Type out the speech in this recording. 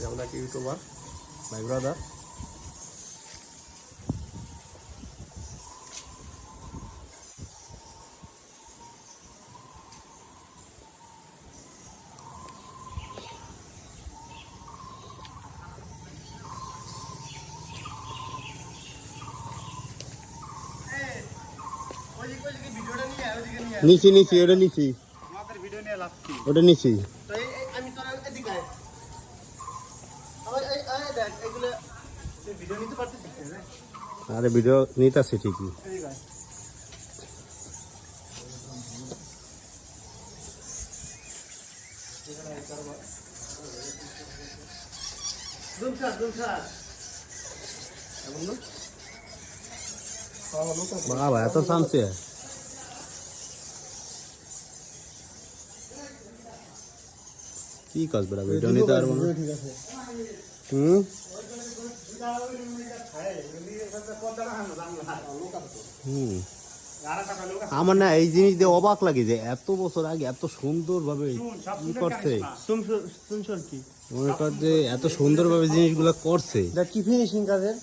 যেমন একটা YouTuber my brother. নিচি নিচি ওটা নিচি, ওটা নিচি। আরে ভিডিও নিতে আছে ঠিকই। বাবা এত চামচে কি কাজ বেড়া ভিডিও নিতে পারবো না। আমার না এই জিনিস দিয়ে অবাক লাগে যে এত বছর আগে এত সুন্দর ভাবে কি করছে, মনে কর যে এত সুন্দর ভাবে জিনিসগুলো করছে। কি ফিনিশিং কাজের